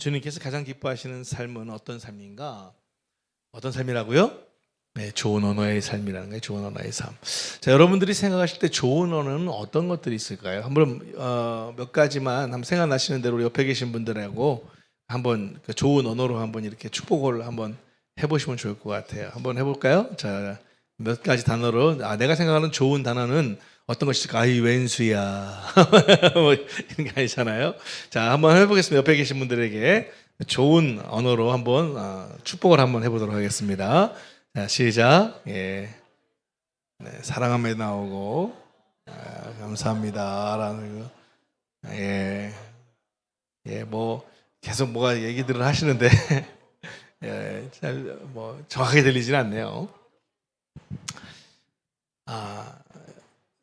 주님께서 가장 기뻐하시는 삶은 어떤 삶인가? 어떤 삶이라고요? 네, 좋은 언어의 삶이라는 거예요. 좋은 언어의 삶. 자, 여러분들이 생각하실 때 좋은 언어는 어떤 것들이 있을까요? 한번 몇 가지만 한번 생각나시는 대로 우리 옆에 계신 분들하고 한번 그 좋은 언어로 한번 이렇게 축복을 한번 해보시면 좋을 것 같아요. 한번 해볼까요? 자, 몇 가지 단어로 내가 생각하는 좋은 단어는 어떤 것일까? 이 왼수야. 뭐 이런 게 아니잖아요. 자, 한번 해보겠습니다. 옆에 계신 분들에게 좋은 언어로 한번 축복을 한번 해보도록 하겠습니다. 자, 시작. 예, 네, 사랑함에 나오고 감사합니다라는 거. 예, 예, 뭐 계속 뭐가 얘기들을 하시는데 예, 잘 뭐 정확하게 들리진 않네요.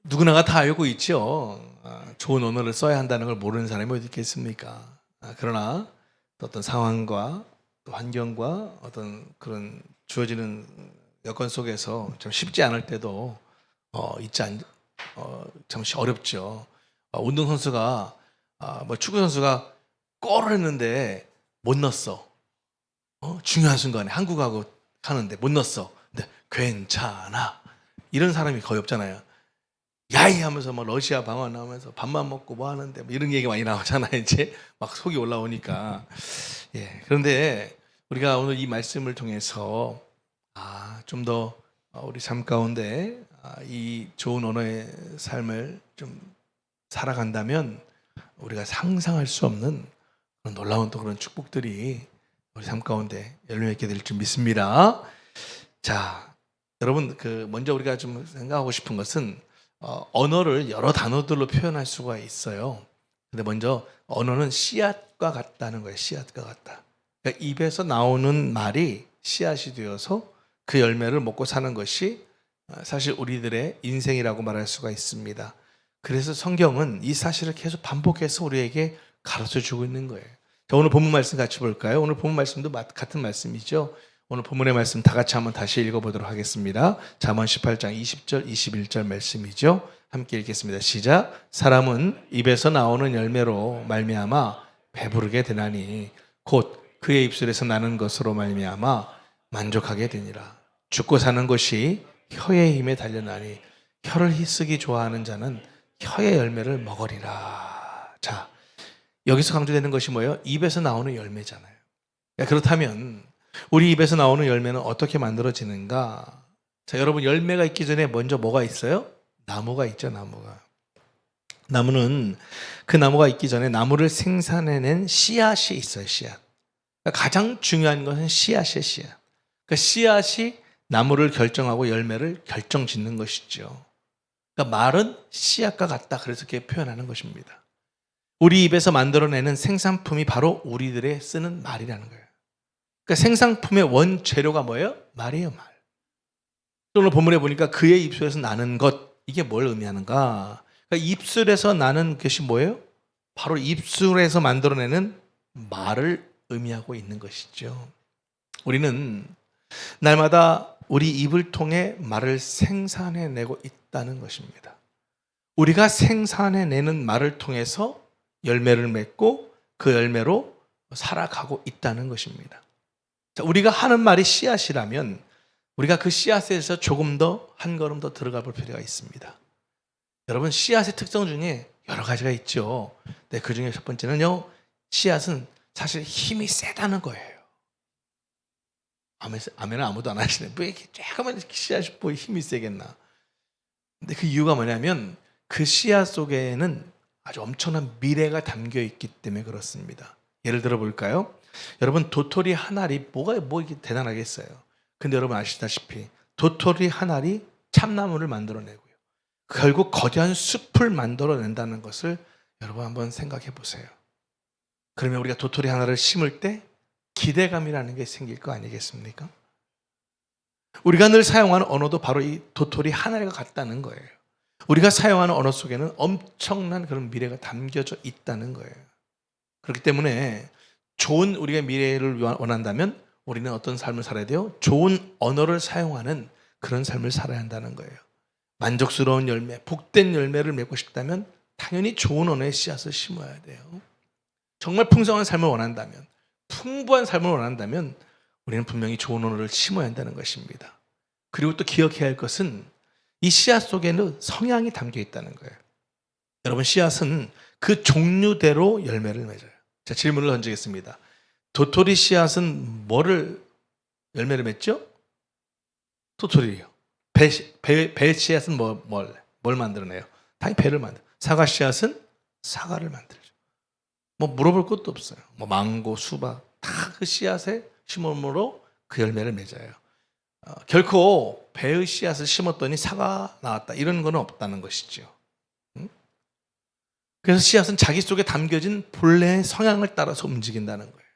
누구나가 다 알고 있죠. 좋은 언어를 써야 한다는 걸 모르는 사람이 어디 있겠습니까? 그러나 또 어떤 상황과 또 환경과 어떤 그런 주어지는 여건 속에서 좀 쉽지 않을 때도 참 어렵죠. 운동선수가 뭐 축구선수가 골을 했는데 못 넣었어. 중요한 순간에 한국하고 하는데 못 넣었어. 근데 괜찮아. 이런 사람이 거의 없잖아요. 야이 하면서 막 러시아 방언 나오면서 밥만 먹고 뭐 하는데 뭐 이런 얘기 많이 나오잖아요. 이제 막 속이 올라오니까. 예. 그런데 우리가 오늘 이 말씀을 통해서 좀 더 우리 삶 가운데 이 좋은 언어의 삶을 좀 살아간다면 우리가 상상할 수 없는 그런 놀라운 또 그런 축복들이 우리 삶 가운데 열매 맺게 될 줄 믿습니다. 자, 여러분 먼저 우리가 좀 생각하고 싶은 것은 언어를 여러 단어들로 표현할 수가 있어요. 근데 먼저 언어는 씨앗과 같다는 거예요. 씨앗과 같다. 그러니까 입에서 나오는 말이 씨앗이 되어서 그 열매를 먹고 사는 것이 사실 우리들의 인생이라고 말할 수가 있습니다. 그래서 성경은 이 사실을 계속 반복해서 우리에게 가르쳐 주고 있는 거예요. 자, 오늘 본문 말씀 같이 볼까요? 오늘 본문 말씀도 같은 말씀이죠. 오늘 본문의 말씀 다 같이 한번 다시 읽어보도록 하겠습니다. 잠언 18장 20절 21절 말씀이죠. 함께 읽겠습니다. 시작. 사람은 입에서 나오는 열매로 말미암아 배부르게 되나니 곧 그의 입술에서 나는 것으로 말미암아 만족하게 되니라. 죽고 사는 것이 혀의 힘에 달려나니 혀를 쓰기 좋아하는 자는 혀의 열매를 먹으리라. 자, 여기서 강조되는 것이 뭐예요? 입에서 나오는 열매잖아요. 그렇다면 우리 입에서 나오는 열매는 어떻게 만들어지는가? 자, 여러분 열매가 있기 전에 먼저 뭐가 있어요? 나무가 있죠, 나무가. 나무는 그 나무가 있기 전에 나무를 생산해낸 씨앗이 있어요, 씨앗. 그러니까 가장 중요한 것은 씨앗이에요, 씨앗. 그러니까 씨앗이 나무를 결정하고 열매를 결정짓는 것이죠. 그러니까 말은 씨앗과 같다. 그래서 이렇게 표현하는 것입니다. 우리 입에서 만들어내는 생산품이 바로 우리들의 쓰는 말이라는 거예요. 그러니까 생산품의 원재료가 뭐예요? 말이에요, 말. 오늘 본문에 보니까 그의 입술에서 나는 것, 이게 뭘 의미하는가? 그러니까 입술에서 나는 것이 뭐예요? 바로 입술에서 만들어내는 말을 의미하고 있는 것이죠. 우리는 날마다 우리 입을 통해 말을 생산해내고 있다는 것입니다. 우리가 생산해내는 말을 통해서 열매를 맺고 그 열매로 살아가고 있다는 것입니다. 자, 우리가 하는 말이 씨앗이라면 우리가 그 씨앗에서 조금 더 한 걸음 더 들어가 볼 필요가 있습니다. 여러분, 씨앗의 특성 중에 여러 가지가 있죠. 네, 그 중에 첫 번째는요, 씨앗은 사실 힘이 세다는 거예요. 아멘은 아무도 안 하시네. 왜 이렇게 조그만 씨앗이 뭐 힘이 세겠나? 근데 그 이유가 뭐냐면 그 씨앗 속에는 아주 엄청난 미래가 담겨 있기 때문에 그렇습니다. 예를 들어 볼까요? 여러분, 도토리 한 알이 뭐 이렇게 대단하겠어요. 근데 여러분 아시다시피 도토리 한 알이 참나무를 만들어내고요. 결국 거대한 숲을 만들어낸다는 것을 여러분 한번 생각해 보세요. 그러면 우리가 도토리 하나를 심을 때 기대감이라는 게 생길 거 아니겠습니까? 우리가 늘 사용하는 언어도 바로 이 도토리 하나가 같다는 거예요. 우리가 사용하는 언어 속에는 엄청난 그런 미래가 담겨져 있다는 거예요. 그렇기 때문에 좋은 우리가 미래를 원한다면 우리는 어떤 삶을 살아야 돼요? 좋은 언어를 사용하는 그런 삶을 살아야 한다는 거예요. 만족스러운 열매, 복된 열매를 맺고 싶다면 당연히 좋은 언어의 씨앗을 심어야 돼요. 정말 풍성한 삶을 원한다면, 풍부한 삶을 원한다면 우리는 분명히 좋은 언어를 심어야 한다는 것입니다. 그리고 또 기억해야 할 것은 이 씨앗 속에는 성향이 담겨 있다는 거예요. 여러분, 씨앗은 그 종류대로 열매를 맺어요. 자, 질문을 던지겠습니다. 도토리 씨앗은 뭐를 열매를 맺죠? 도토리요. 배 씨앗은 뭘 만들어내요? 당연히 배를 만들어요. 사과 씨앗은 사과를 만들죠. 뭐 물어볼 것도 없어요. 뭐 망고, 수박 다 그 씨앗에 심음으로 그 열매를 맺어요. 결코 배의 씨앗을 심었더니 사과 나왔다 이런 건 없다는 것이죠. 그래서 씨앗은 자기 속에 담겨진 본래의 성향을 따라서 움직인다는 거예요.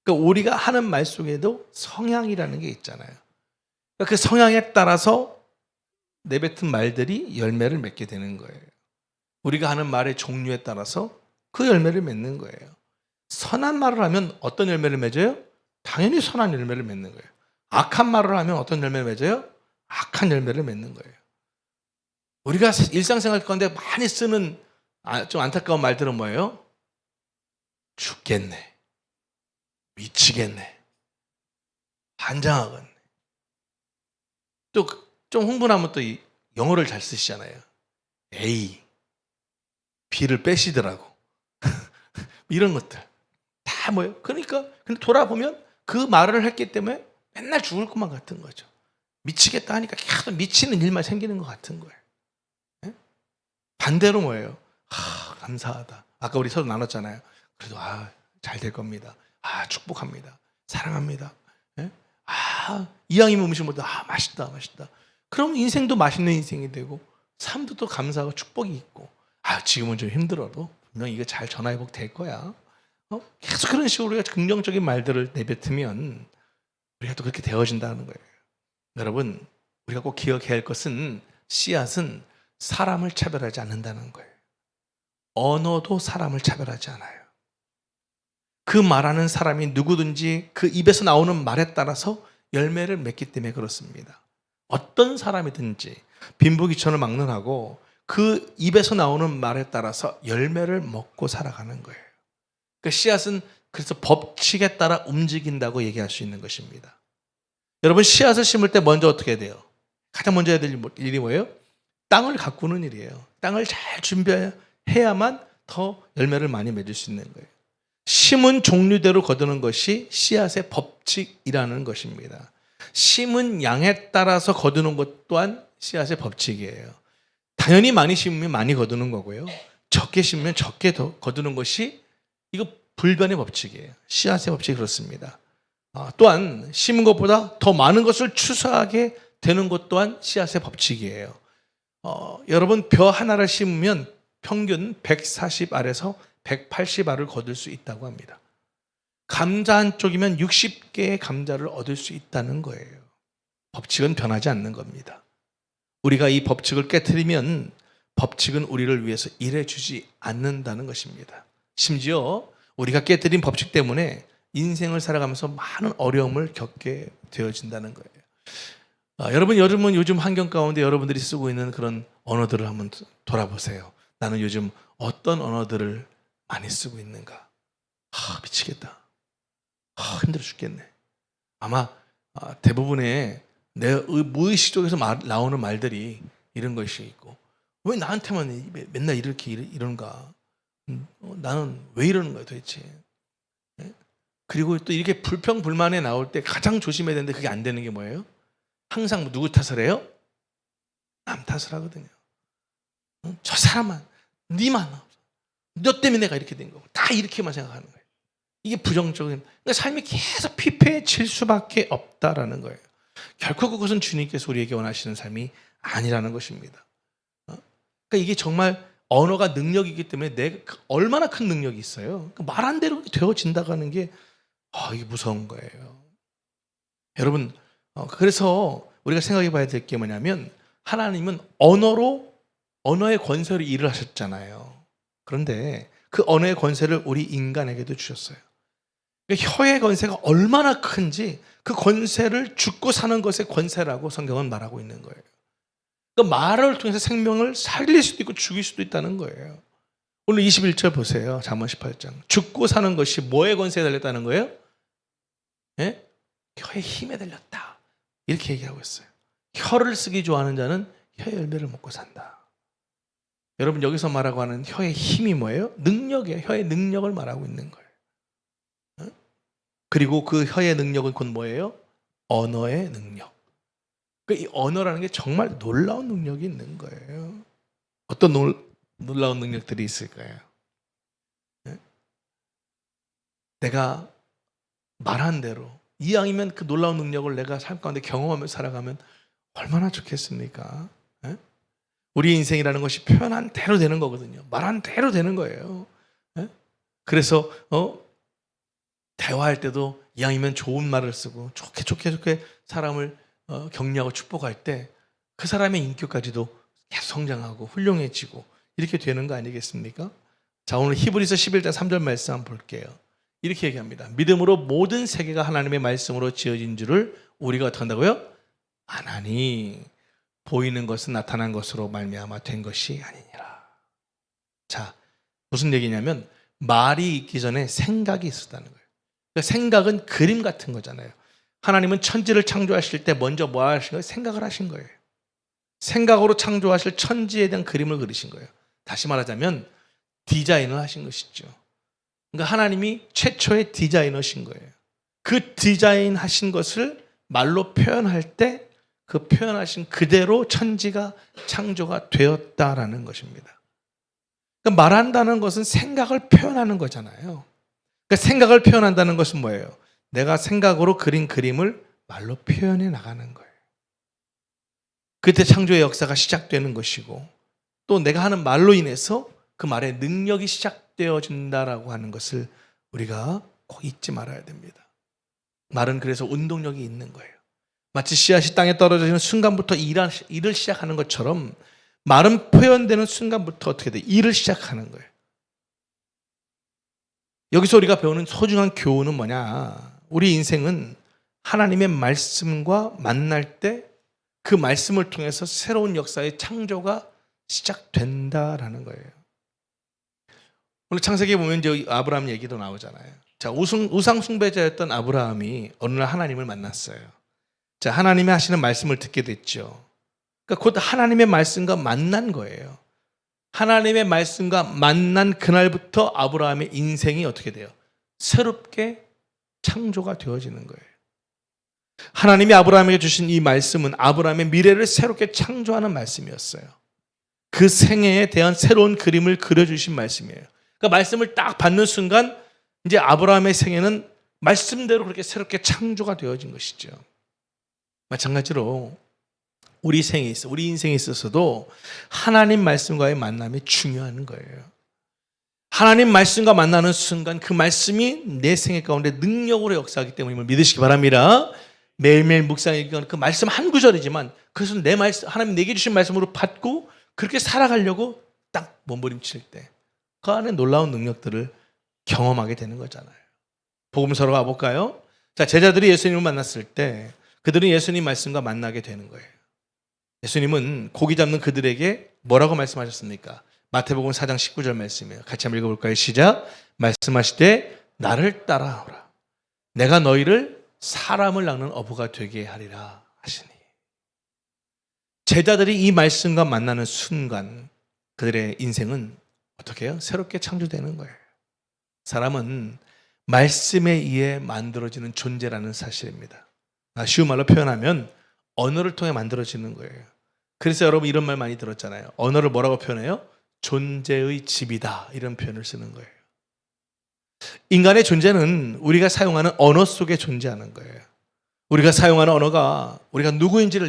그러니까 우리가 하는 말 속에도 성향이라는 게 있잖아요. 그러니까 그 성향에 따라서 내뱉은 말들이 열매를 맺게 되는 거예요. 우리가 하는 말의 종류에 따라서 그 열매를 맺는 거예요. 선한 말을 하면 어떤 열매를 맺어요? 당연히 선한 열매를 맺는 거예요. 악한 말을 하면 어떤 열매를 맺어요? 악한 열매를 맺는 거예요. 우리가 일상생활 가운데 많이 쓰는 좀 안타까운 말들은 뭐예요? 죽겠네, 미치겠네, 환장하겠네. 또 좀 흥분하면 또 영어를 잘 쓰시잖아요. A, B를 빼시더라고. 이런 것들 다 뭐예요? 그러니까 근데 돌아보면 그 말을 했기 때문에 맨날 죽을 것만 같은 거죠. 미치겠다 하니까 계속 미치는 일만 생기는 것 같은 거예요. 네? 반대로 뭐예요? 감사하다. 아까 우리 서로 나눴잖아요. 그래도 잘 될 겁니다. 축복합니다. 사랑합니다. 네? 이왕이면 음식 먹다 맛있다. 그럼 인생도 맛있는 인생이 되고 삶도 또 감사하고 축복이 있고 지금은 좀 힘들어도 분명 이거 잘 전화해보고 될 거야. 계속 그런 식으로 우리가 긍정적인 말들을 내뱉으면 우리가 또 그렇게 되어진다는 거예요. 여러분, 우리가 꼭 기억해야 할 것은 씨앗은 사람을 차별하지 않는다는 거예요. 언어도 사람을 차별하지 않아요. 그 말하는 사람이 누구든지 그 입에서 나오는 말에 따라서 열매를 맺기 때문에 그렇습니다. 어떤 사람이든지 빈부귀천을 막론하고 그 입에서 나오는 말에 따라서 열매를 먹고 살아가는 거예요. 그 씨앗은 그래서 법칙에 따라 움직인다고 얘기할 수 있는 것입니다. 여러분, 씨앗을 심을 때 먼저 어떻게 해야 돼요? 가장 먼저 해야 될 일이 뭐예요? 땅을 가꾸는 일이에요. 땅을 잘 준비해야만 더 열매를 많이 맺을 수 있는 거예요. 심은 종류대로 거두는 것이 씨앗의 법칙이라는 것입니다. 심은 양에 따라서 거두는 것 또한 씨앗의 법칙이에요. 당연히 많이 심으면 많이 거두는 거고요. 적게 심으면 적게 더 거두는 것이 이거 불변의 법칙이에요. 씨앗의 법칙이 그렇습니다. 또한 심은 것보다 더 많은 것을 추수하게 되는 것 또한 씨앗의 법칙이에요. 여러분, 벼 하나를 심으면 평균 140알에서 180알을 거둘 수 있다고 합니다. 감자 한 쪽이면 60개의 감자를 얻을 수 있다는 거예요. 법칙은 변하지 않는 겁니다. 우리가 이 법칙을 깨트리면 법칙은 우리를 위해서 일해주지 않는다는 것입니다. 심지어 우리가 깨트린 법칙 때문에 인생을 살아가면서 많은 어려움을 겪게 되어진다는 거예요. 여러분 요즘 환경 가운데 여러분들이 쓰고 있는 그런 언어들을 한번 돌아보세요. 나는 요즘 어떤 언어들을 많이 쓰고 있는가? 미치겠다. 힘들어 죽겠네. 아마 대부분의 내 무의식 속에서 나오는 말들이 이런 것이 있고, 왜 나한테만 맨날 이렇게 이러는가? 나는 왜 이러는 거야 도대체? 그리고 또 이렇게 불평불만에 나올 때 가장 조심해야 되는데 그게 안 되는 게 뭐예요? 항상 누구 탓을 해요? 남 탓을 하거든요. 저 사람만, 니만, 너 때문에 내가 이렇게 된 거고, 다 이렇게만 생각하는 거예요. 이게 부정적인, 그러니까 삶이 계속 피폐해질 수밖에 없다라는 거예요. 결코 그것은 주님께서 우리에게 원하시는 삶이 아니라는 것입니다. 그러니까 이게 정말 언어가 능력이기 때문에 내가 얼마나 큰 능력이 있어요. 말한 대로 되어진다고 하는 게 이게 무서운 거예요. 여러분, 그래서 우리가 생각해 봐야 될 게 뭐냐면, 하나님은 언어의 권세로 일을 하셨잖아요. 그런데 그 언어의 권세를 우리 인간에게도 주셨어요. 혀의 권세가 얼마나 큰지 그 권세를 죽고 사는 것의 권세라고 성경은 말하고 있는 거예요. 그러니까 말을 통해서 생명을 살릴 수도 있고 죽일 수도 있다는 거예요. 오늘 21절 보세요. 잠언 18장. 죽고 사는 것이 뭐의 권세에 달렸다는 거예요? 예? 혀의 힘에 달렸다. 이렇게 얘기하고 있어요. 혀를 쓰기 좋아하는 자는 혀의 열매를 먹고 산다. 여러분 여기서 말하고 하는 혀의 힘이 뭐예요? 능력이에요. 혀의 능력을 말하고 있는 거예요. 그리고 그 혀의 능력은 곧 뭐예요? 언어의 능력. 이 언어라는 게 정말 놀라운 능력이 있는 거예요. 어떤 놀라운 능력들이 있을까요? 내가 말한 대로 이왕이면 그 놀라운 능력을 내가 삶 가운데 경험하며 살아가면 얼마나 좋겠습니까? 우리 인생이라는 것이 표현한 대로 되는 거거든요. 말한 대로 되는 거예요. 그래서 대화할 때도 이왕이면 좋은 말을 쓰고 좋게 사람을 격려하고 축복할 때 그 사람의 인격까지도 계속 성장하고 훌륭해지고 이렇게 되는 거 아니겠습니까? 자, 오늘 히브리서 11장 3절 말씀 한번 볼게요. 이렇게 얘기합니다. 믿음으로 모든 세계가 하나님의 말씀으로 지어진 줄을 우리가 어떻게 한다고요? 아나니 보이는 것은 나타난 것으로 말미암아 된 것이 아니니라. 자, 무슨 얘기냐면 말이 있기 전에 생각이 있었다는 거예요. 그러니까 생각은 그림 같은 거잖아요. 하나님은 천지를 창조하실 때 먼저 뭐 하신 거예요? 생각을 하신 거예요. 생각으로 창조하실 천지에 대한 그림을 그리신 거예요. 다시 말하자면 디자인을 하신 것이죠. 그러니까 하나님이 최초의 디자이너신 거예요. 그 디자인 하신 것을 말로 표현할 때 그 표현하신 그대로 천지가 창조가 되었다라는 것입니다. 그러니까 말한다는 것은 생각을 표현하는 거잖아요. 그러니까 생각을 표현한다는 것은 뭐예요? 내가 생각으로 그린 그림을 말로 표현해 나가는 거예요. 그때 창조의 역사가 시작되는 것이고 또 내가 하는 말로 인해서 그 말의 능력이 시작되어진다라고 하는 것을 우리가 꼭 잊지 말아야 됩니다. 말은 그래서 운동력이 있는 거예요. 마치 씨앗이 땅에 떨어지는 순간부터 일을 시작하는 것처럼 말은 표현되는 순간부터 어떻게 돼? 일을 시작하는 거예요. 여기서 우리가 배우는 소중한 교훈은 뭐냐? 우리 인생은 하나님의 말씀과 만날 때 그 말씀을 통해서 새로운 역사의 창조가 시작된다라는 거예요. 오늘 창세기에 보면 이제 아브라함 얘기도 나오잖아요. 자, 우상 숭배자였던 아브라함이 어느 날 하나님을 만났어요. 자, 하나님이 하시는 말씀을 듣게 됐죠. 그러니까 곧 하나님의 말씀과 만난 거예요. 하나님의 말씀과 만난 그날부터 아브라함의 인생이 어떻게 돼요? 새롭게 창조가 되어지는 거예요. 하나님이 아브라함에게 주신 이 말씀은 아브라함의 미래를 새롭게 창조하는 말씀이었어요. 그 생애에 대한 새로운 그림을 그려주신 말씀이에요. 그러니까 말씀을 딱 받는 순간 이제 아브라함의 생애는 말씀대로 그렇게 새롭게 창조가 되어진 것이죠. 마찬가지로 우리 인생에 있어서도 하나님 말씀과의 만남이 중요한 거예요. 하나님 말씀과 만나는 순간 그 말씀이 내 생애 가운데 능력으로 역사하기 때문임을 믿으시기 바랍니다. 매일매일 묵상하는 그 말씀 한 구절이지만 그것은 내 말씀, 하나님 내게 주신 말씀으로 받고 그렇게 살아가려고 딱 몸부림칠 때 그 안에 놀라운 능력들을 경험하게 되는 거잖아요. 복음서로 가볼까요? 자, 제자들이 예수님을 만났을 때 그들은 예수님 말씀과 만나게 되는 거예요. 예수님은 고기 잡는 그들에게 뭐라고 말씀하셨습니까? 마태복음 4장 19절 말씀이에요. 같이 한번 읽어볼까요? 시작. 말씀하시되 나를 따라오라. 내가 너희를 사람을 낚는 어부가 되게 하리라 하시니. 제자들이 이 말씀과 만나는 순간 그들의 인생은 어떻게 해요? 새롭게 창조되는 거예요. 사람은 말씀에 의해 만들어지는 존재라는 사실입니다. 쉬운 말로 표현하면 언어를 통해 만들어지는 거예요. 그래서 여러분 이런 말 많이 들었잖아요. 언어를 뭐라고 표현해요? 존재의 집이다. 이런 표현을 쓰는 거예요. 인간의 존재는 우리가 사용하는 언어 속에 존재하는 거예요. 우리가 사용하는 언어가 우리가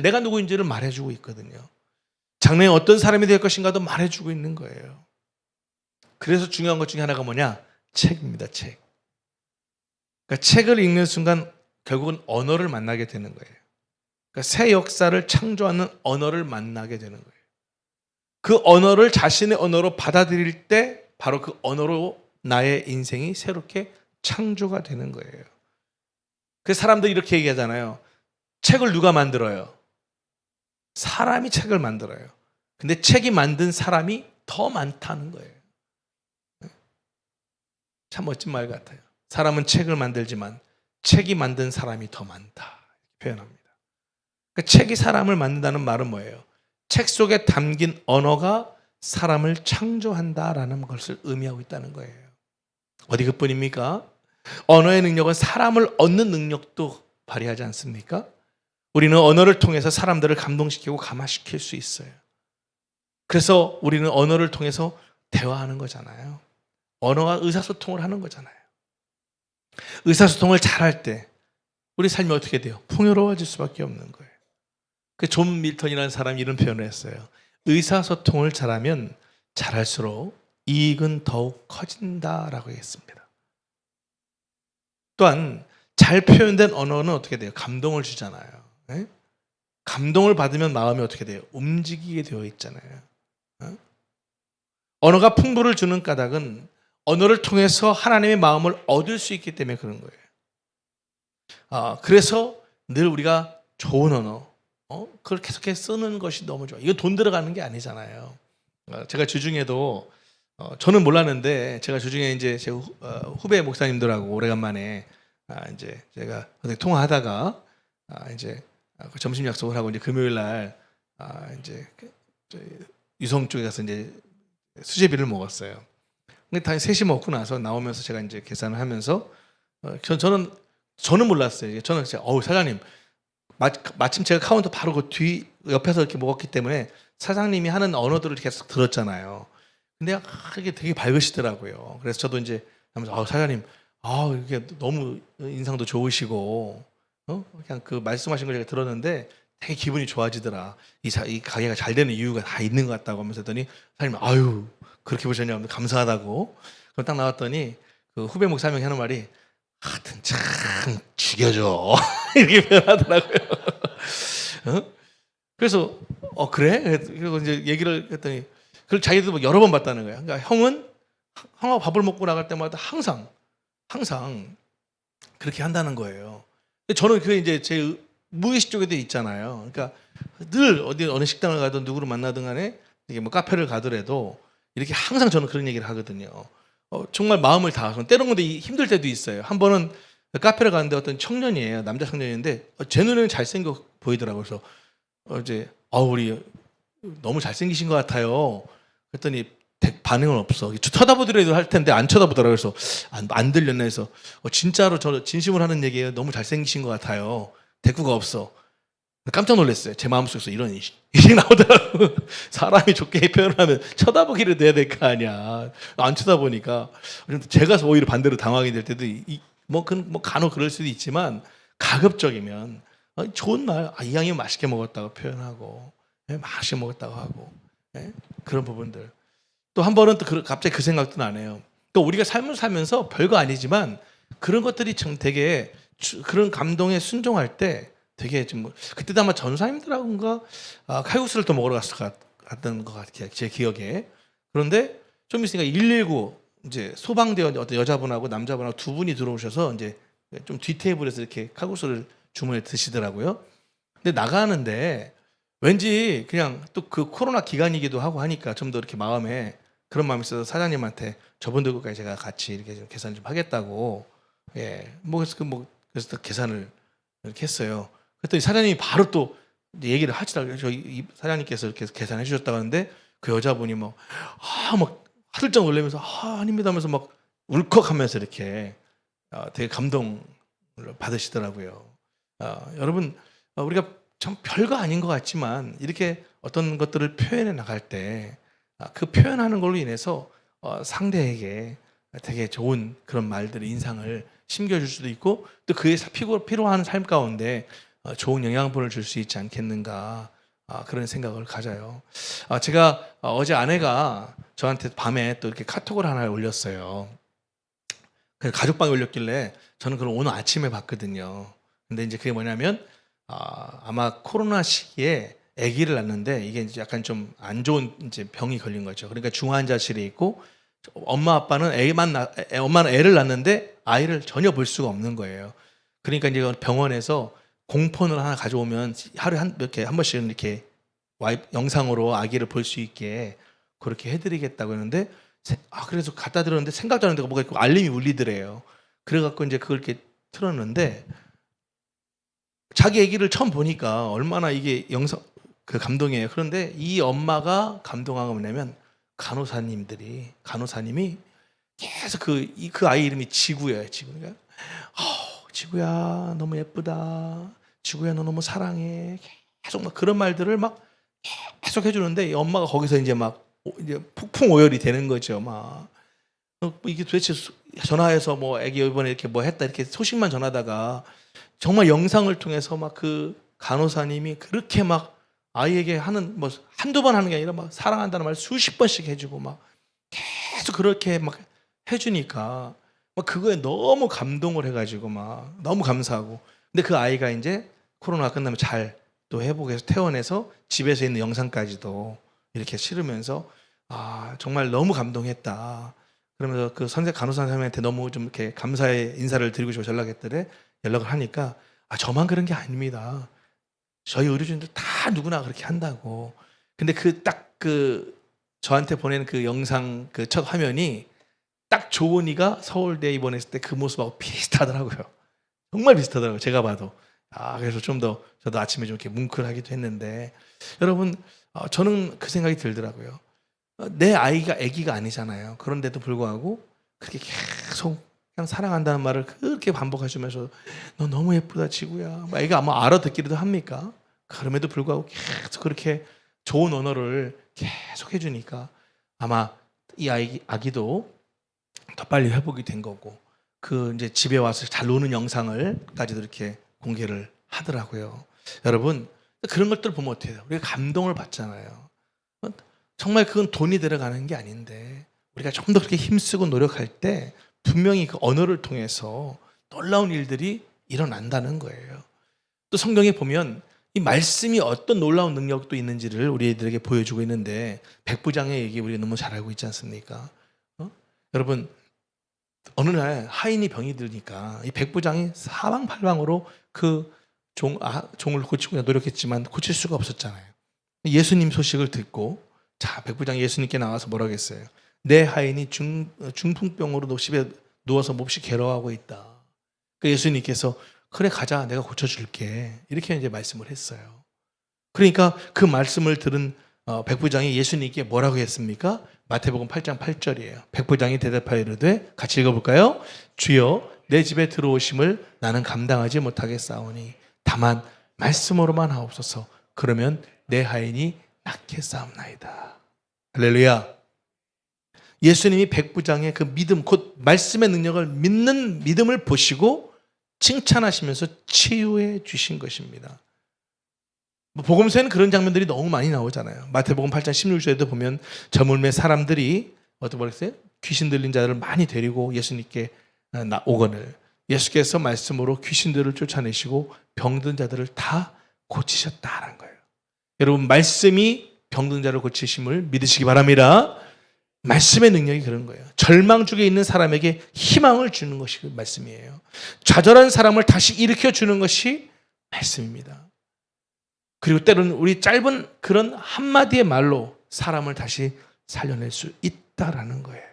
내가 누구인지를 말해주고 있거든요. 장래에 어떤 사람이 될 것인가도 말해주고 있는 거예요. 그래서 중요한 것 중에 하나가 뭐냐? 책입니다. 책. 그러니까 책을 읽는 순간 결국은 언어를 만나게 되는 거예요. 그러니까 새 역사를 창조하는 언어를 만나게 되는 거예요. 그 언어를 자신의 언어로 받아들일 때 바로 그 언어로 나의 인생이 새롭게 창조가 되는 거예요. 그래서 사람들이 이렇게 얘기하잖아요. 책을 누가 만들어요? 사람이 책을 만들어요. 근데 책이 만든 사람이 더 많다는 거예요. 참 멋진 말 같아요. 사람은 책을 만들지만 책이 만든 사람이 더 많다, 이렇게 표현합니다. 그러니까 책이 사람을 만든다는 말은 뭐예요? 책 속에 담긴 언어가 사람을 창조한다라는 것을 의미하고 있다는 거예요. 어디 그뿐입니까? 언어의 능력은 사람을 얻는 능력도 발휘하지 않습니까? 우리는 언어를 통해서 사람들을 감동시키고 감화시킬 수 있어요. 그래서 우리는 언어를 통해서 대화하는 거잖아요. 언어가 의사소통을 하는 거잖아요. 의사소통을 잘할 때 우리 삶이 어떻게 돼요? 풍요로워질 수밖에 없는 거예요. 그 존 밀턴이라는 사람이 이런 표현을 했어요. 의사소통을 잘하면 잘할수록 이익은 더욱 커진다라고 했습니다. 또한 잘 표현된 언어는 어떻게 돼요? 감동을 주잖아요. 네? 감동을 받으면 마음이 어떻게 돼요? 움직이게 되어 있잖아요. 언어가 풍부를 주는 까닭은 언어를 통해서 하나님의 마음을 얻을 수 있기 때문에 그런 거예요. 그래서 늘 우리가 좋은 언어, 그걸 계속해서 쓰는 것이 너무 좋아요. 이거 돈 들어가는 게 아니잖아요. 제가 주중에도 저는 몰랐는데 제가 주중에 이제 제 후배 목사님들하고 오래간만에 이제 제가 어떻게 통화하다가 이제 점심 약속을 하고 이제 금요일 날 이제 유성 쪽에 가서 이제 수제비를 먹었어요. 근데 다 셋이 먹고 나서 나오면서 제가 이제 계산을 하면서 저는 몰랐어요. 저는 진짜 사장님 마침 제가 카운터 바로 그 뒤 옆에서 이렇게 먹었기 때문에 사장님이 하는 언어들을 계속 들었잖아요. 근데 이게 되게 밝으시더라고요. 그래서 저도 이제 하면서 사장님 이게 너무 인상도 좋으시고 그냥 그 말씀하신 걸 제가 들었는데 되게 기분이 좋아지더라. 이 가게가 잘 되는 이유가 다 있는 것 같다고 하면서 했더니 사장님 그렇게 보셨냐고 감사하다고. 그럼 딱 나왔더니 그 후배 목사님이 하는 말이 하여튼 참 죽여줘 이렇게 표현하더라고요. 그래서 그래? 그리고 이제 얘기를 했더니 그걸 자기도 뭐 여러 번 봤다는 거야. 그러니까 형하고 밥을 먹고 나갈 때마다 항상 그렇게 한다는 거예요. 저는 그게 이제 제 무의식 쪽에도 있잖아요. 그러니까 늘 어느 식당을 가든 누구를 만나든 간에 이게 뭐 카페를 가더라도 이렇게 항상 저는 그런 얘기를 하거든요. 정말 마음을 다해서 때로는 근데 힘들 때도 있어요. 한 번은 카페를 갔는데 어떤 청년이에요. 남자 청년인데 제 눈에는 잘생겨 보이더라고요. 그래서 이제 우리 너무 잘생기신 것 같아요. 그랬더니 반응은 없어. 쳐다보더라도 할 텐데 안 쳐다보더라고요. 그래서 안 들렸나 해서 진짜로 저 진심으로 하는 얘기예요. 너무 잘생기신 것 같아요. 대꾸가 없어. 깜짝 놀랐어요. 제 마음속에서 이런 이게 나오더라고요. 사람이 좋게 표현하면 쳐다보기를 해야 될 거 아니야. 안 쳐다보니까. 제가 오히려 반대로 당황이 될 때도 뭐 간혹 그럴 수도 있지만 가급적이면 좋은 말, 이 양이 맛있게 먹었다고 표현하고 맛있게 먹었다고 하고 그런 부분들. 또 한 번은 또 갑자기 그 생각도 나네요. 또 우리가 삶을 살면서 별거 아니지만 그런 것들이 참 되게 그런 감동에 순종할 때 되게 좀 그때도 아마 전사님들하고인가 칼국수를 또 먹으러 갔던 것 같아요. 제 기억에. 그런데 좀 있으니까 119 이제 소방대원 어떤 여자분하고 남자분하고 두 분이 들어오셔서 이제 좀 뒤 테이블에서 이렇게 칼국수를 주문해 드시더라고요. 근데 나가는데 왠지 그냥 또 그 코로나 기간이기도 하고 하니까 좀 더 이렇게 마음에 그런 마음이 있어서 사장님한테 저분들과까지 제가 같이 이렇게 좀 계산 좀 하겠다고 그래서 또 계산을 이렇게 했어요. 그랬더니 사장님이 바로 또 얘기를 하시더라고요. 저희 사장님께서 이렇게 계산해 주셨다고 하는데 그 여자분이 막 화들짝 놀라면서 아닙니다 하면서 막 울컥하면서 이렇게 되게 감동을 받으시더라고요. 여러분 우리가 참 별거 아닌 것 같지만 이렇게 어떤 것들을 표현해 나갈 때 그 표현하는 걸로 인해서 상대에게 되게 좋은 그런 말들의 인상을 심겨줄 수도 있고 또 그에 필요한 삶 가운데 좋은 영향분을 줄 수 있지 않겠는가 그런 생각을 가져요. 제가 어제 아내가 저한테 밤에 또 이렇게 카톡을 하나 올렸어요. 그래서 가족방에 올렸길래 저는 그걸 오늘 아침에 봤거든요. 근데 이제 그게 뭐냐면 아마 코로나 시기에 아기를 낳는데 이게 이제 약간 좀 안 좋은 이제 병이 걸린 거죠. 그러니까 중환자실에 있고 엄마 아빠는 엄마는 애를 낳는데 아이를 전혀 볼 수가 없는 거예요. 그러니까 이제 병원에서 공폰을 하나 가져오면 하루에 한 번씩 이렇게 영상으로 아기를 볼 수 있게 그렇게 해드리겠다고 했는데 그래서 갖다 들었는데 생각도 안 하는 데가 뭐가 있고 알림이 울리더래요. 그래갖고 이제 그걸 이렇게 틀었는데 자기 아기를 처음 보니까 얼마나 이게 영상 그 감동이에요. 그런데 이 엄마가 감동한 건 뭐냐면 간호사님이 계속 그 아이 이름이 지구예요. 지구가 지구야 너무 예쁘다. 지구야 너 너무 사랑해. 계속 막 그런 말들을 막 계속 해주는데 이 엄마가 거기서 이제 막 이제 폭풍 오열이 되는 거죠. 막 이게 도대체 전화해서 뭐 애기 이번에 이렇게 뭐 했다 이렇게 소식만 전하다가 정말 영상을 통해서 막 그 간호사님이 그렇게 막 아이에게 하는 뭐 한두 번 하는 게 아니라 막 사랑한다는 말 수십 번씩 해주고 막 계속 그렇게 막 해주니까 막 그거에 너무 감동을 해가지고 막 너무 감사하고 근데 그 아이가 이제 코로나가 끝나면 잘 또 회복해서 퇴원해서 집에서 있는 영상까지도 이렇게 실으면서 정말 너무 감동했다. 그러면서 그 간호사 선생님한테 너무 좀 이렇게 감사의 인사를 드리고 싶어서 연락했더래. 연락을 하니까 저만 그런 게 아닙니다. 저희 의료진들 다 누구나 그렇게 한다고. 근데 저한테 보낸 그 영상 그 첫 화면이 딱 조은이가 서울대 입원했을 때 그 모습하고 비슷하더라고요. 정말 비슷하더라고요. 제가 봐도. 그래서 좀 더 저도 아침에 좀 이렇게 뭉클하기도 했는데 여러분 저는 그 생각이 들더라고요. 내 아기가 아니잖아요. 그런데도 불구하고 그렇게 계속 그냥 사랑한다는 말을 그렇게 반복해주면서 너 너무 예쁘다 지구야. 애가 아마 알아듣기라도 합니까? 그럼에도 불구하고 계속 그렇게 좋은 언어를 계속 해주니까 아마 이 아기도 더 빨리 회복이 된 거고 그 이제 집에 와서 잘 노는 영상을까지도 이렇게 공개를 하더라고요. 여러분 그런 것들 보면 어떻게 해요? 우리가 감동을 받잖아요. 정말 그건 돈이 들어가는 게 아닌데 우리가 좀 더 그렇게 힘쓰고 노력할 때 분명히 그 언어를 통해서 놀라운 일들이 일어난다는 거예요. 또 성경에 보면 이 말씀이 어떤 놀라운 능력도 있는지를 우리들에게 보여주고 있는데 백부장의 얘기 우리가 너무 잘 알고 있지 않습니까? 여러분 어느 날 하인이 병이 드니까 이 백부장이 사방팔방으로 그 종을 고치고 노력했지만 고칠 수가 없었잖아요. 예수님 소식을 듣고 백부장이 예수님께 나와서 뭐라고 했어요? 내 하인이 중풍병으로 집에 누워서 몹시 괴로워하고 있다. 그 예수님께서 그래 가자 내가 고쳐줄게 이렇게 이제 말씀을 했어요. 그러니까 그 말씀을 들은 백부장이 예수님께 뭐라고 했습니까? 마태복음 8장 8절이에요. 백부장이 대답하여 이르되 같이 읽어볼까요? 주여 내 집에 들어오심을 나는 감당하지 못하겠사오니 다만 말씀으로만 하옵소서. 그러면 내 하인이 낫겠사옵나이다. 할렐루야. 예수님이 백부장의 그 믿음 곧 말씀의 능력을 믿는 믿음을 보시고 칭찬하시면서 치유해 주신 것입니다. 복음서에는 그런 장면들이 너무 많이 나오잖아요. 마태복음 8장 16절에도 보면 저물매 사람들이 어떻게 귀신 들린 자들을 많이 데리고 예수님께 오거늘 예수께서 말씀으로 귀신들을 쫓아내시고 병든 자들을 다 고치셨다는 거예요. 여러분 말씀이 병든 자를 고치심을 믿으시기 바랍니다. 말씀의 능력이 그런 거예요. 절망 중에 있는 사람에게 희망을 주는 것이 그 말씀이에요. 좌절한 사람을 다시 일으켜 주는 것이 말씀입니다. 그리고 때로는 우리 짧은 그런 한마디의 말로 사람을 다시 살려낼 수 있다라는 거예요.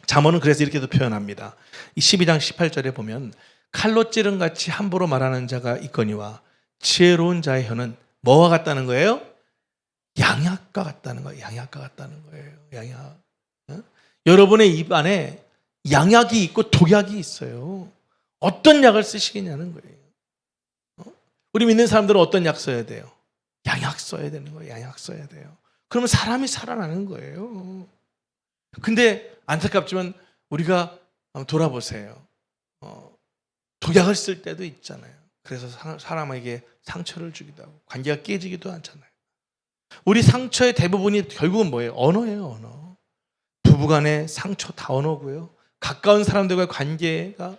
잠언은 그래서 이렇게도 표현합니다. 이 12장 18절에 보면 칼로 찌른 같이 함부로 말하는 자가 있거니와 지혜로운 자의 혀는 뭐와 같다는 거예요? 양약과 같다는 거예요. 양약과 같다는 거예요. 양약. 여러분의 입 안에 양약이 있고 독약이 있어요. 어떤 약을 쓰시겠냐는 거예요. 우리 믿는 사람들은 어떤 약 써야 돼요? 양약 써야 되는 거예요. 양약 써야 돼요. 그러면 사람이 살아나는 거예요. 근데 안타깝지만 우리가 한번 돌아보세요. 독약을 쓸 때도 있잖아요. 그래서 사람에게 상처를 주기도 하고 관계가 깨지기도 하잖아요. 우리 상처의 대부분이 결국은 뭐예요? 언어예요. 언어. 부부간의 상처 다 언어고요. 가까운 사람들과의 관계가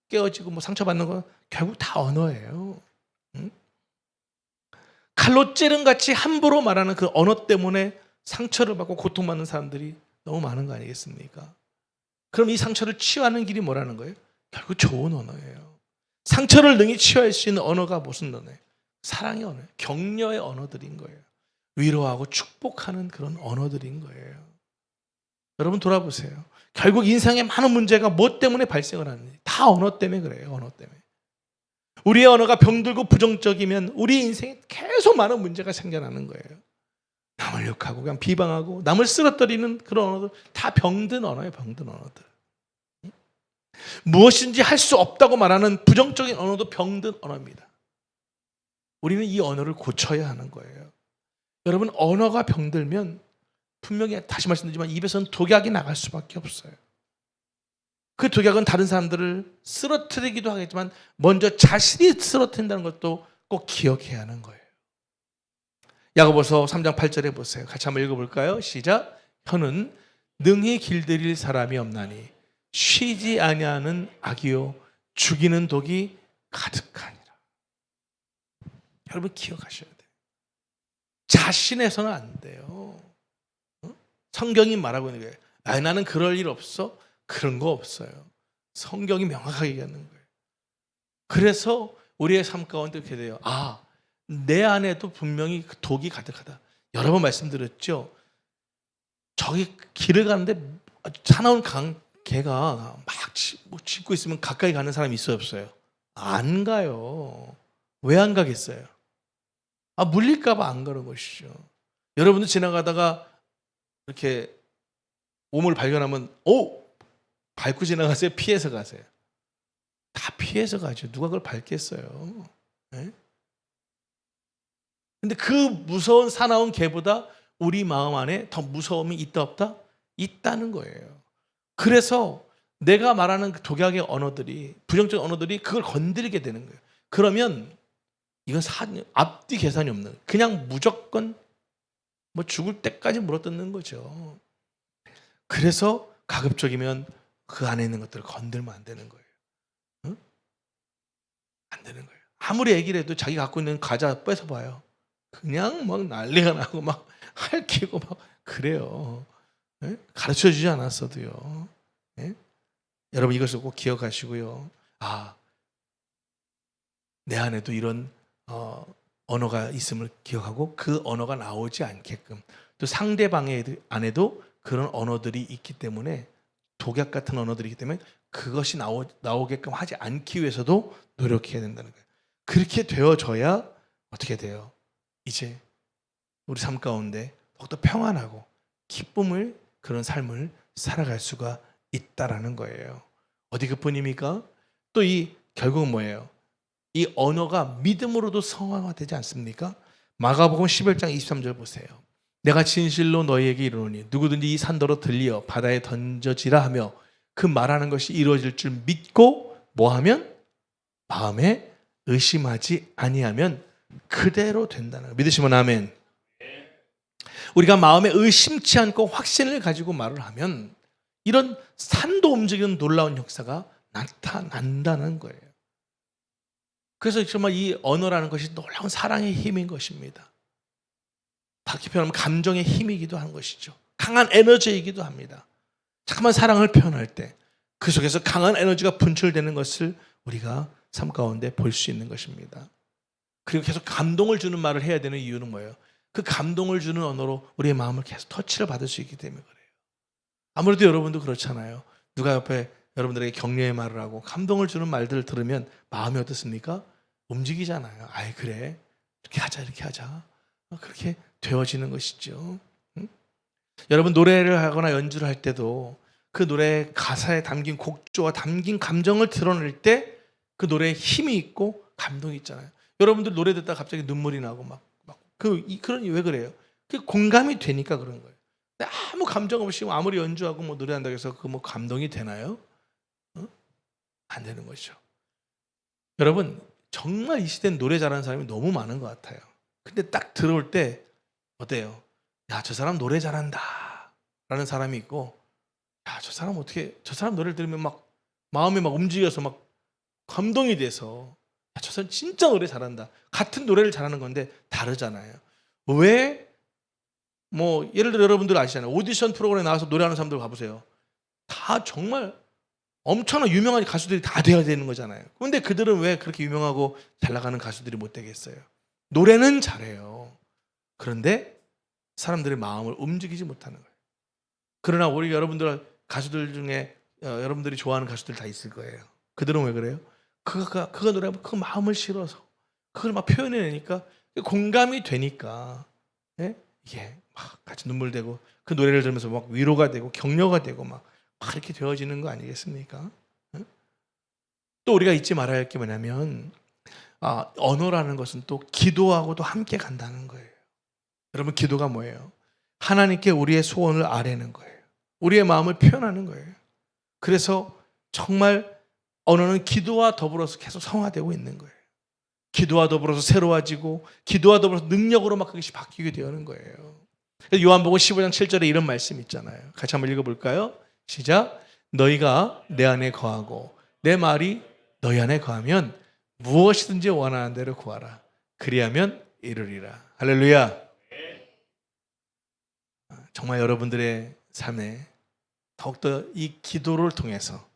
깨어지고 뭐 상처받는 건 결국 다 언어예요. 칼로 찌른 같이 함부로 말하는 그 언어 때문에 상처를 받고 고통받는 사람들이 너무 많은 거 아니겠습니까? 그럼 이 상처를 치유하는 길이 뭐라는 거예요? 결국 좋은 언어예요. 상처를 능히 치유할 수 있는 언어가 무슨 언어예요? 사랑의 언어예요. 격려의 언어들인 거예요. 위로하고 축복하는 그런 언어들인 거예요. 여러분 돌아보세요. 결국 인생의 많은 문제가 뭐 때문에 발생을 하는지 다 언어 때문에 그래요. 언어 때문에. 우리의 언어가 병들고 부정적이면 우리 인생에 계속 많은 문제가 생겨나는 거예요. 남을 욕하고 그냥 비방하고 남을 쓰러뜨리는 그런 언어들 다 병든 언어예요. 병든 언어들. 무엇인지 할 수 없다고 말하는 부정적인 언어도 병든 언어입니다. 우리는 이 언어를 고쳐야 하는 거예요. 여러분 언어가 병들면 분명히 다시 말씀드리지만 입에서는 독약이 나갈 수밖에 없어요. 그 독약은 다른 사람들을 쓰러뜨리기도 하겠지만 먼저 자신이 쓰러뜨린다는 것도 꼭 기억해야 하는 거예요. 야고보서 3장 8절에 보세요. 같이 한번 읽어볼까요? 시작. 혀는 능히 길들일 사람이 없나니 쉬지 아니하는 악이요 죽이는 독이 가득하니라. 여러분 기억하셔야 돼요. 자신에서는 안 돼요. 성경이 말하고 있는 거예요. 아니, 나는 그럴 일 없어. 그런 거 없어요. 성경이 명확하게 얘기하는 거예요. 그래서 우리의 삶 가운데 이렇게 돼요. 아, 내 안에도 분명히 그 독이 가득하다. 여러 번 말씀드렸죠. 저기 길을 가는데 사나운 개가 막 짖고 있으면 가까이 가는 사람이 있어요, 없어요? 안 가요. 왜 안 가겠어요? 아, 물릴까 봐 안 가는 것이죠. 여러분도 지나가다가 이렇게 오물 발견하면 밟고 지나가세요? 피해서 가세요? 다 피해서 가죠. 누가 그걸 밟겠어요? 네? 근데 그 무서운 사나운 개보다 우리 마음 안에 더 무서움이 있다 없다? 있다는 거예요. 그래서 내가 말하는 그 독약의 언어들이 부정적 언어들이 그걸 건드리게 되는 거예요. 그러면 이건 앞뒤 계산이 없는 그냥 무조건 뭐 죽을 때까지 물어뜯는 거죠. 그래서 가급적이면 그 안에 있는 것들을 건들면 안 되는 거예요. 응? 안 되는 거예요. 아무리 얘기를 해도 자기 갖고 있는 과자 뺏어봐요. 그냥 막 난리가 나고 막 핥히고 막 그래요. 네? 가르쳐주지 않았어도요. 네? 여러분 이것을 꼭 기억하시고요. 아, 내 안에도 이런 언어가 있음을 기억하고 그 언어가 나오지 않게끔 또 상대방의 안에도 그런 언어들이 있기 때문에 독약 같은 언어들이기 때문에 그것이 나오게끔 하지 않기 위해서도 노력해야 된다는 거예요. 그렇게 되어져야 어떻게 돼요? 이제 우리 삶 가운데 더욱더 평안하고 기쁨을 그런 삶을 살아갈 수가 있다라는 거예요. 어디 그뿐입니까? 또 이 결국은 뭐예요? 이 언어가 믿음으로도 성화되지 않습니까? 마가복음 11장 23절 보세요. 내가 진실로 너희에게 이르노니 누구든지 이 산더러 들리어 바다에 던져지라 하며 그 말하는 것이 이루어질 줄 믿고 뭐하면? 마음에 의심하지 아니하면 그대로 된다는 거예요. 믿으시면 아멘. 우리가 마음에 의심치 않고 확신을 가지고 말을 하면 이런 산도 움직이는 놀라운 역사가 나타난다는 거예요. 그래서 정말 이 언어라는 것이 놀라운 사랑의 힘인 것입니다. 다르게 표현하면 감정의 힘이기도 한 것이죠. 강한 에너지이기도 합니다. 잠깐만 사랑을 표현할 때 그 속에서 강한 에너지가 분출되는 것을 우리가 삶 가운데 볼 수 있는 것입니다. 그리고 계속 감동을 주는 말을 해야 되는 이유는 뭐예요? 그 감동을 주는 언어로 우리의 마음을 계속 터치를 받을 수 있기 때문에 그래요. 아무래도 여러분도 그렇잖아요. 누가 옆에 여러분들에게 격려의 말을 하고 감동을 주는 말들을 들으면 마음이 어떻습니까? 움직이잖아요. 아이 그래 이렇게 하자 이렇게 하자. 그렇게 되어지는 것이죠. 응? 여러분 노래를 하거나 연주를 할 때도 그 노래의 가사에 담긴 곡조와 담긴 감정을 드러낼 때 그 노래에 힘이 있고 감동이 있잖아요. 여러분들 노래 듣다가 갑자기 눈물이 나고 그러니 왜 그래요? 그 공감이 되니까 그런 거예요. 근데 아무 감정 없이 아무리 연주하고 뭐 노래한다고 해서 그 뭐 감동이 되나요? 안 되는 거죠. 여러분 정말 이 시대는 노래 잘하는 사람이 너무 많은 것 같아요. 근데 딱 들어올 때 어때요? 야, 저 사람 노래 잘한다 라는 사람이 있고 야, 저 사람 어떻게 저 사람 노래를 들으면 막 마음이 막 움직여서 막 감동이 돼서 야, 저 사람 진짜 노래 잘한다. 같은 노래를 잘하는 건데 다르잖아요. 왜? 뭐 예를 들어 여러분들 아시잖아요. 오디션 프로그램에 나와서 노래하는 사람들 가보세요. 다 정말 엄청난 유명한 가수들이 다 돼야 되는 거잖아요. 그런데 그들은 왜 그렇게 유명하고 잘 나가는 가수들이 못 되겠어요? 노래는 잘해요. 그런데 사람들의 마음을 움직이지 못하는 거예요. 그러나 우리 여러분들 가수들 중에 여러분들이 좋아하는 가수들 다 있을 거예요. 그들은 왜 그래요? 그가 노래하면 그 마음을 실어서 그걸 막 표현해내니까 공감이 되니까, 예? 이게 막 같이 눈물 되고 그 노래를 들으면서 막 위로가 되고 격려가 되고 막 이렇게 되어지는 거 아니겠습니까? 예? 또 우리가 잊지 말아야 할 게 뭐냐면 언어라는 것은 또 기도하고도 함께 간다는 거예요. 여러분, 기도가 뭐예요? 하나님께 우리의 소원을 아뢰는 거예요. 우리의 마음을 표현하는 거예요. 그래서 정말 언어는 기도와 더불어서 계속 성화되고 있는 거예요. 기도와 더불어서 새로워지고 기도와 더불어서 능력으로 막 그것이 바뀌게 되는 거예요. 요한복음 15장 7절에 이런 말씀 있잖아요. 같이 한번 읽어볼까요? 시작. 너희가 내 안에 거하고 내 말이 너희 안에 거하면 무엇이든지 원하는 대로 구하라. 그리하면 이루리라. 할렐루야. 정말 여러분들의 삶에 더욱더 이 기도를 통해서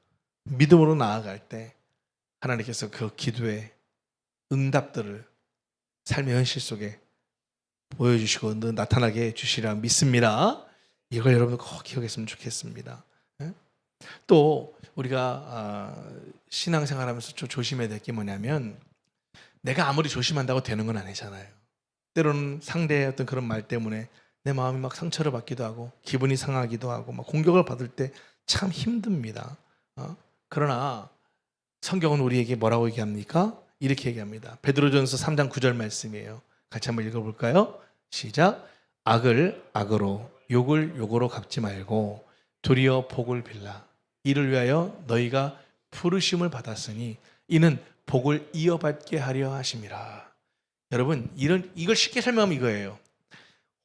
믿음으로 나아갈 때 하나님께서 그 기도의 응답들을 삶의 현실 속에 보여주시고 나타나게 해주시리라 믿습니다. 이걸 여러분 꼭 기억했으면 좋겠습니다. 또 우리가 신앙생활하면서 좀 조심해야 될 게 뭐냐면, 내가 아무리 조심한다고 되는 건 아니잖아요. 때로는 상대의 어떤 그런 말 때문에 내 마음이 막 상처를 받기도 하고 기분이 상하기도 하고 막 공격을 받을 때 참 힘듭니다. 그러나 성경은 우리에게 뭐라고 얘기합니까? 이렇게 얘기합니다. 베드로전서 3장 9절 말씀이에요. 같이 한번 읽어볼까요? 시작. 악을 악으로 욕을 욕으로 갚지 말고 도리어 복을 빌라. 이를 위하여 너희가 부르심을 받았으니 이는 복을 이어받게 하려 하심이라. 여러분, 이걸 쉽게 설명하면 이거예요.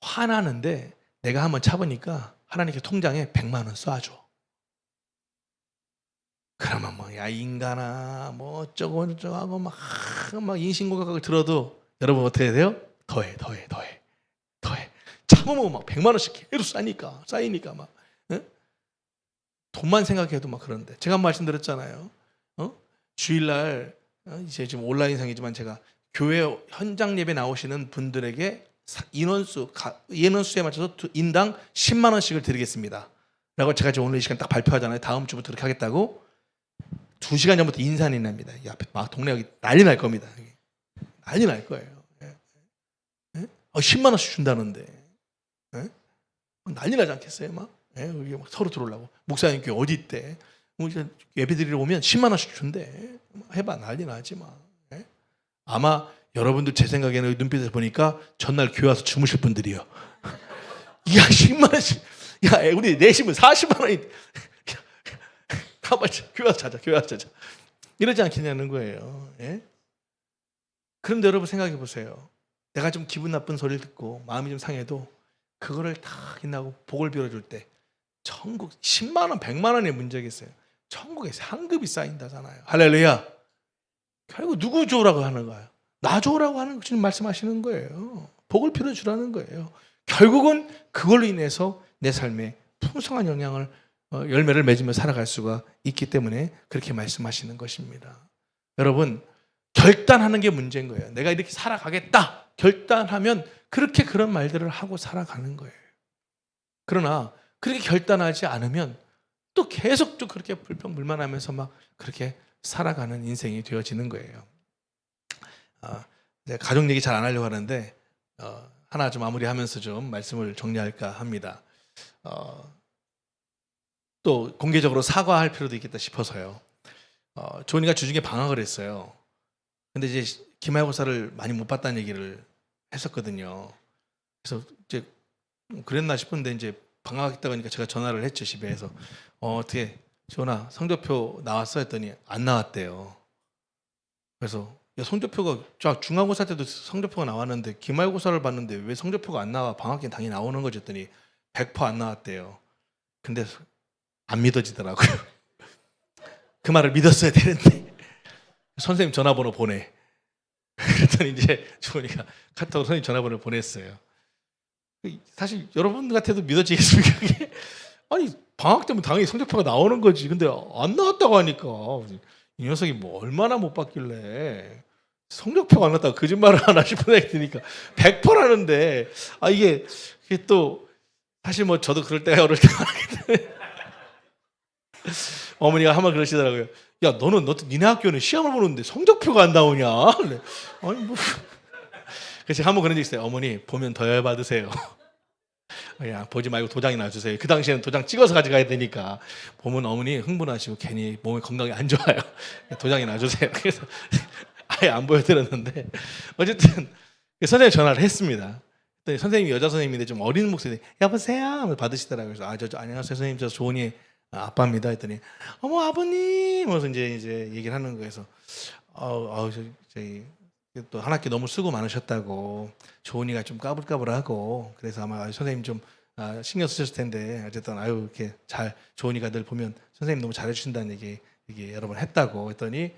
화나는데 내가 한번 차보니까 하나님께 통장에 100만 원 쏴줘. 그러면 뭐 야 인간아 뭐 어쩌고 저쩌고 하고 막 인신공격을 들어도 여러분 어떻게 해야 돼요? 더해. 참으면 막 100만 원씩 계속 쌓이니까 막 돈만 생각해도 막 그런데, 제가 말씀드렸잖아요. 주일날 이제 지금 온라인상이지만 제가 교회 현장 예배 나오시는 분들에게 인원수에 맞춰서 인당 10만 원씩을 드리겠습니다 라고 제가 오늘 이 시간 딱 발표하잖아요. 다음 주부터 그렇게 하겠다고 2시간 전부터 인산이 납니다. 이 앞에 막 동네 여기 난리 날 겁니다. 난리 날 거예요. 10만 원씩 준다는데 난리 나지 않겠어요? 여기 막 서로 들어오려고. 목사님 교회 어디 있대? 예배 드리러 오면 10만 원씩 준대. 해봐, 난리 나지 마. 아마 여러분들 제 생각에는 눈빛에서 보니까 전날 교회 와서 주무실 분들이요. 야 10만 원씩, 야 우리 내시면 40만 원이, 가만 교회 와서 자자 이러지 않겠냐는 거예요. 그런데 여러분 생각해 보세요. 내가 좀 기분 나쁜 소리를 듣고 마음이 좀 상해도 그거를 다 끝나고 복을 빌어줄 때 천국 10만 원, 100만 원의 문제겠어요. 천국에 상급이 쌓인다잖아요. 할렐루야. 결국 누구 좋으라고 하는 거예요? 나 좋으라고 하는 거 지금 말씀하시는 거예요. 복을 빌어주라는 거예요. 결국은 그걸로 인해서 내 삶에 풍성한 열매를 맺으며 살아갈 수가 있기 때문에 그렇게 말씀하시는 것입니다. 여러분, 결단하는 게 문제인 거예요. 내가 이렇게 살아가겠다 결단하면 그렇게 그런 말들을 하고 살아가는 거예요. 그러나 그렇게 결단하지 않으면 또 계속 또 그렇게 불평불만하면서 막 그렇게 살아가는 인생이 되어지는 거예요. 가족 얘기 잘 안 하려고 하는데 하나 좀 마무리하면서 좀 말씀을 정리할까 합니다. 또 공개적으로 사과할 필요도 있겠다 싶어서요. 조은이가 주중에 방학을 했어요. 근데 이제 기말고사를 많이 못 봤다는 얘기를 했었거든요. 그래서 이제 그랬나 싶은데 이제 방학했다고 하니까 제가 전화를 했죠, 집에서. 어떻게 조은아 성적표 나왔어? 했더니 안 나왔대요. 그래서 야, 성적표가 중간고사 때도 성적표가 나왔는데 기말고사를 봤는데 왜 성적표가 안 나와? 방학기엔 당연히 나오는 거지 했더니 100%안 나왔대요. 근데 안 믿어지더라고요. 그 말을 믿었어야 되는데 선생님 전화번호 보내. 그랬더니 이제 주원이가 카톡으로 선생님 전화번호를 보냈어요. 사실 여러분 같아도 믿어지겠습니까? 그게? 아니 방학 때면 당연히 성적표가 나오는 거지. 근데 안 나왔다고 하니까 이 녀석이 뭐 얼마나 못 봤길래 성적표가 안 나왔다고 거짓말을 하나 싶은 생각이 드니까 100%라는데 이게 또 사실 뭐 저도 그럴 때가 어릴 때가 많기 때문에 어머니가 한번 그러시더라고요. 야, 너는 니네 학교는 시험을 보는데 성적표가 안 나오냐? 아니 뭐. 그래서 제가 한번 그런 적 있어요. 어머니 보면 더 열받으세요. 야, 보지 말고 도장이나 놔주세요. 그 당시에는 도장 찍어서 가져가야 되니까 보면 어머니 흥분하시고 괜히 몸에 건강이 안 좋아요. 도장이나 놔주세요. 그래서 아예 안 보여드렸는데 어쨌든 선생님 전화를 했습니다. 선생님이 여자 선생님인데 좀 어린 목소리 여보세요 하면서 받으시더라고요. 그래서 저 안녕하세요 선생님, 저 조은이 아빠입니다 했더니 어머 아버님 하면서 이제 얘기를 하는 거에서 저희 또 한 학기 너무 수고 많으셨다고, 조은이가 좀 까불까불하고 그래서 아마 선생님 좀 신경 쓰셨을 텐데 어쨌든 이렇게 잘 조은이가 늘 보면 선생님 너무 잘해주신다는 얘기 여러 번 했다고 했더니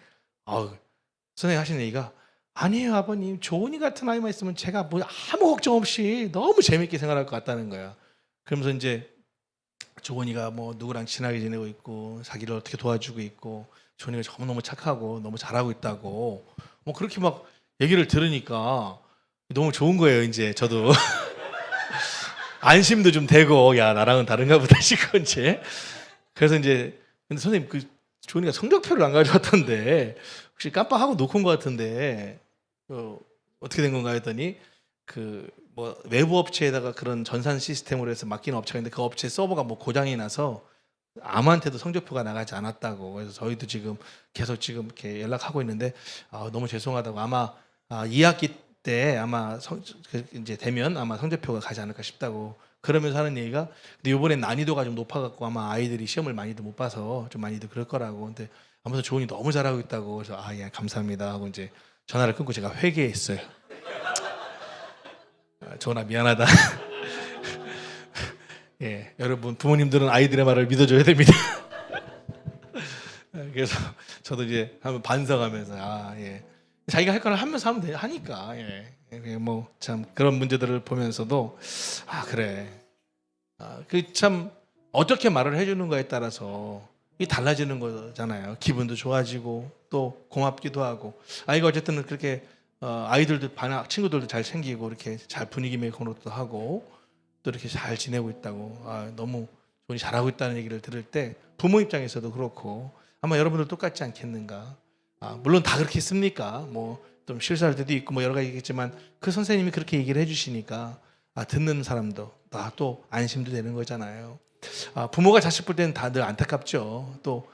선생님 하시는 얘기가 아니에요 아버님, 조은이 같은 아이만 있으면 제가 뭐 아무 걱정 없이 너무 재밌게 생활할 것 같다는 거야. 그러면서 이제 조은이가 뭐 누구랑 친하게 지내고 있고 자기를 어떻게 도와주고 있고 조은이가 너무 착하고 너무 잘하고 있다고 뭐 그렇게 막 얘기를 들으니까 너무 좋은 거예요. 이제 저도 안심도 좀 되고 야 나랑은 다른가 보다 싶고 이제 그래서 이제 근데 선생님 그 조은이가 성적표를 안 가져왔던데 혹시 깜빡하고 놓고 온 것 같은데 어떻게 된 건가 했더니 그 뭐 외부 업체에다가 그런 전산 시스템으로 해서 맡기는 업체가 있는데 그 업체 서버가 뭐 고장이 나서 아무한테도 성적표가 나가지 않았다고. 그래서 저희도 지금 계속 지금 이렇게 연락하고 있는데 너무 죄송하다고, 아마 2학기 때 아마 이제 되면 아마 성적표가 가지 않을까 싶다고 그러면서 하는 얘기가, 근데 이번엔 난이도가 좀 높아갖고 아마 아이들이 시험을 많이도 못 봐서 좀 많이도 그럴 거라고. 근데 아무튼 조은이 너무 잘하고 있다고. 그래서 예 감사합니다 하고 이제 전화를 끊고 제가 회개했어요. 조은아 미안하다. 예, 여러분 부모님들은 아이들의 말을 믿어줘야 됩니다. 그래서 저도 이제 한번 반성하면서 예, 자기가 할 거를 하면서 하면 하니까 뭐 참 그런 문제들을 보면서도 그래 그 참 어떻게 말을 해주는가에 따라서 이 달라지는 거잖아요. 기분도 좋아지고 또 고맙기도 하고. 아이가 어쨌든 그렇게 아이들도 반 친구들도 잘 챙기고 이렇게 잘 분위기 메이커도 하고 또 이렇게 잘 지내고 있다고 너무 조은이 잘하고 있다는 얘기를 들을 때 부모 입장에서도 그렇고 아마 여러분들 똑같지 않겠는가. 물론 다 그렇게 씁니까? 뭐 좀 실수할 때도 있고 뭐 여러 가지 있겠지만 그 선생님이 그렇게 얘기를 해주시니까 듣는 사람도 또 안심도 되는 거잖아요. 부모가 자식 볼 때는 다들 안타깝죠. 또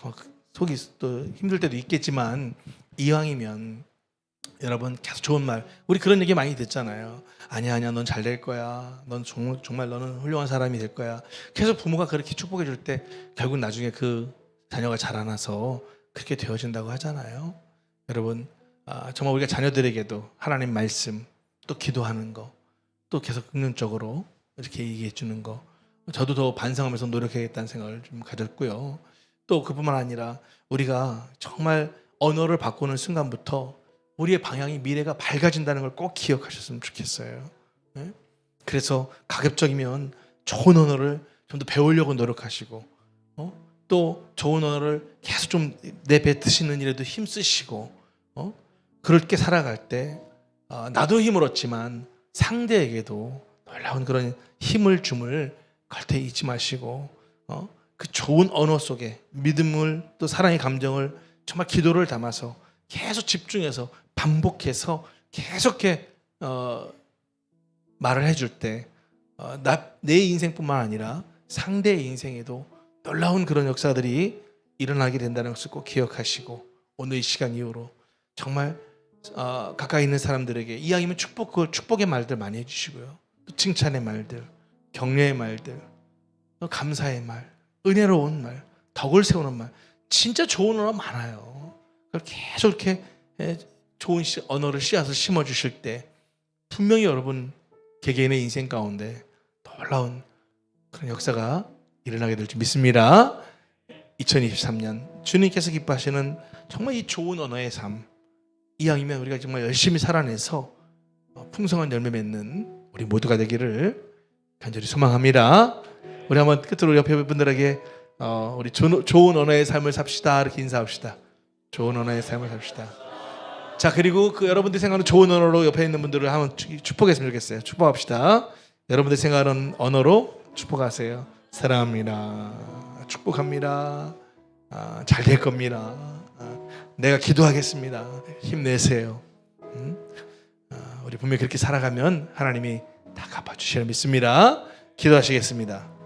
막 속이 또 힘들 때도 있겠지만 이왕이면 여러분 계속 좋은 말, 우리 그런 얘기 많이 듣잖아요. 아니야 넌 잘 될 거야, 넌 정말 너는 훌륭한 사람이 될 거야. 계속 부모가 그렇게 축복해 줄 때 결국 나중에 그 자녀가 자라나서 그렇게 되어진다고 하잖아요. 여러분 정말 우리가 자녀들에게도 하나님 말씀 또 기도하는 거 또 계속 긍정적으로 이렇게 얘기해 주는 거, 저도 더 반성하면서 노력해야겠다는 생각을 좀 가졌고요. 또 그뿐만 아니라 우리가 정말 언어를 바꾸는 순간부터 우리의 방향이 미래가 밝아진다는 걸 꼭 기억하셨으면 좋겠어요. 그래서 가급적이면 좋은 언어를 좀 더 배우려고 노력하시고 또 좋은 언어를 계속 좀 내뱉으시는 일에도 힘쓰시고 그렇게 살아갈 때 나도 힘을 얻지만 상대에게도 놀라운 그런 힘을 줌을 절대 잊지 마시고 그 좋은 언어 속에 믿음을 또 사랑의 감정을 정말 기도를 담아서 계속 집중해서 반복해서 계속 말을 해줄 때 내 인생뿐만 아니라 상대의 인생에도 놀라운 그런 역사들이 일어나게 된다는 것을 꼭 기억하시고 오늘 이 시간 이후로 정말 가까이 있는 사람들에게 이왕이면 축복의 말들 많이 해주시고요. 또 칭찬의 말들, 격려의 말들, 또 감사의 말, 은혜로운 말, 덕을 세우는 말, 진짜 좋은 언어 많아요. 그걸 계속 이렇게 좋은 언어를 씨앗을 심어주실 때 분명히 여러분 개개인의 인생 가운데 놀라운 그런 역사가 일어나게 될 줄 믿습니다. 2023년 주님께서 기뻐하시는 정말 이 좋은 언어의 삶, 이왕이면 우리가 정말 열심히 살아내서 풍성한 열매 맺는 우리 모두가 되기를 간절히 소망합니다. 우리 한번 끝으로 옆에 분들에게 우리 좋은 언어의 삶을 삽시다 이렇게 인사합시다. 좋은 언어의 삶을 삽시다. 자, 그리고 그 여러분들이 생각하는 좋은 언어로 옆에 있는 분들을 한번 축복했으면 좋겠어요. 축복합시다. 여러분들 생각하는 언어로 축복하세요. 사랑합니다. 축복합니다. 잘 될 겁니다. 내가 기도하겠습니다. 힘내세요. 우리 분명히 그렇게 살아가면 하나님이 다 갚아주시리라 믿습니다. 기도하시겠습니다.